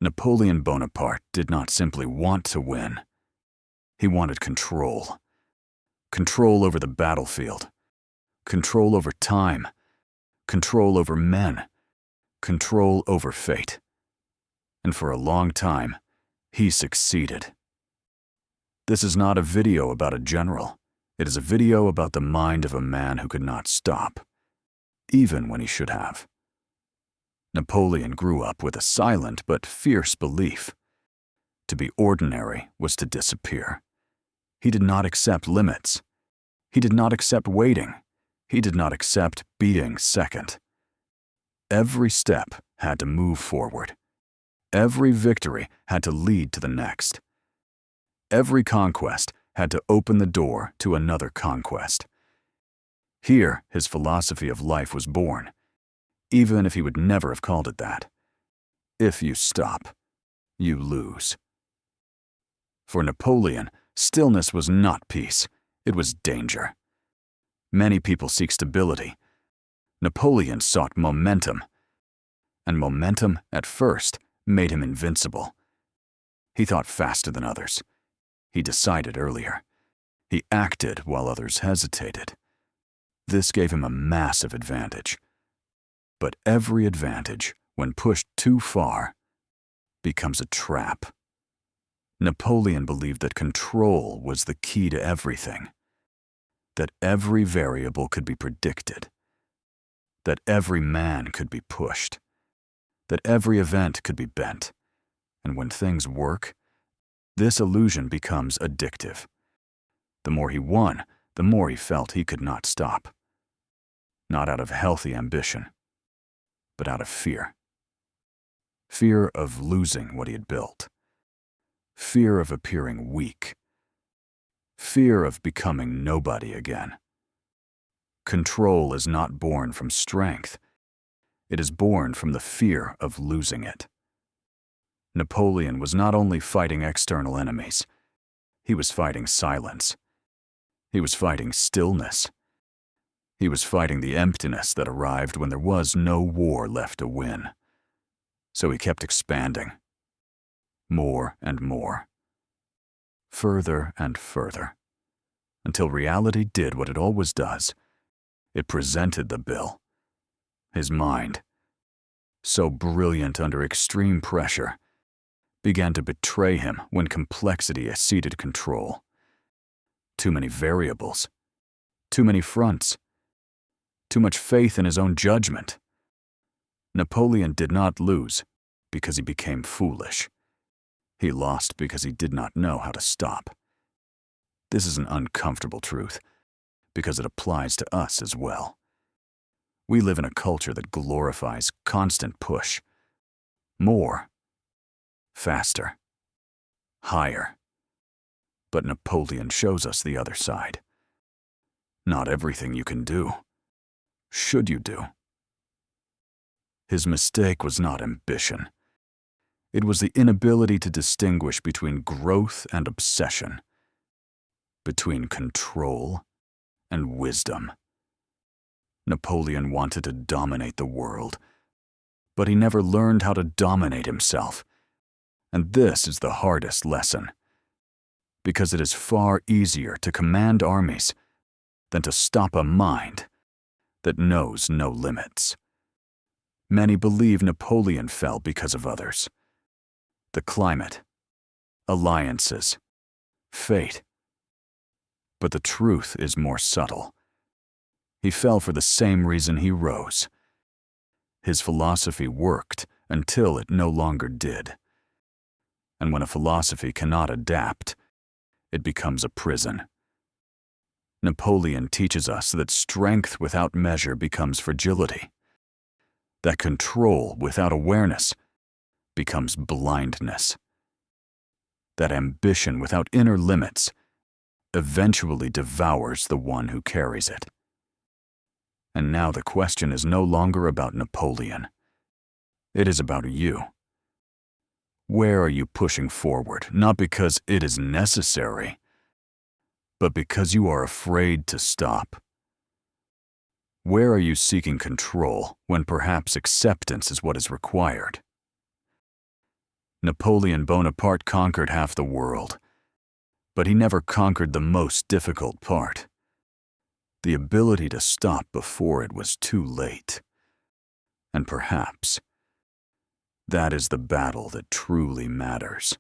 Napoleon Bonaparte did not simply want to win. He wanted control. Control over the battlefield. Control over time. Control over men. Control over fate. And for a long time, he succeeded. This is not a video about a general. It is a video about the mind of a man who could not stop, even when he should have. Napoleon grew up with a silent but fierce belief. To be ordinary was to disappear. He did not accept limits. He did not accept waiting. He did not accept being second. Every step had to move forward. Every victory had to lead to the next. Every conquest had to open the door to another conquest. Here, his philosophy of life was born, even if he would never have called it that. If you stop, you lose. For Napoleon, stillness was not peace, it was danger. Many people seek stability. Napoleon sought momentum, and momentum, at first, made him invincible. He thought faster than others. He decided earlier. He acted while others hesitated. This gave him a massive advantage. But every advantage, when pushed too far, becomes a trap. Napoleon believed that control was the key to everything, that every variable could be predicted, that every man could be pushed, that every event could be bent, and when things work, this illusion becomes addictive. The more he won, the more he felt he could not stop. Not out of healthy ambition, but out of fear. Fear of losing what he had built. Fear of appearing weak. Fear of becoming nobody again. Control is not born from strength. It is born from the fear of losing it. Napoleon was not only fighting external enemies, he was fighting silence. He was fighting stillness. He was fighting the emptiness that arrived when there was no war left to win. So he kept expanding. More and more. Further and further. Until reality did what it always does. It presented the bill. His mind, so brilliant under extreme pressure, began to betray him when complexity exceeded control. Too many variables. Too many fronts. Too much faith in his own judgment. Napoleon did not lose because he became foolish. He lost because he did not know how to stop. This is an uncomfortable truth, because it applies to us as well. We live in a culture that glorifies constant push. More. Faster. Higher. But Napoleon shows us the other side. Not everything you can do. Should you do? His mistake was not ambition. It was the inability to distinguish between growth and obsession, between control and wisdom. Napoleon wanted to dominate the world, but he never learned how to dominate himself. And this is the hardest lesson, because it is far easier to command armies than to stop a mind that knows no limits. Many believe Napoleon fell because of others. The climate, alliances, fate. But the truth is more subtle. He fell for the same reason he rose. His philosophy worked until it no longer did. And when a philosophy cannot adapt, it becomes a prison. Napoleon teaches us that strength without measure becomes fragility, that control without awareness becomes blindness, that ambition without inner limits eventually devours the one who carries it. And now the question is no longer about Napoleon. It is about you. Where are you pushing forward, not because it is necessary, but because you are afraid to stop? Where are you seeking control when perhaps acceptance is what is required? Napoleon Bonaparte conquered half the world, but he never conquered the most difficult part: the ability to stop before it was too late. And perhaps that is the battle that truly matters.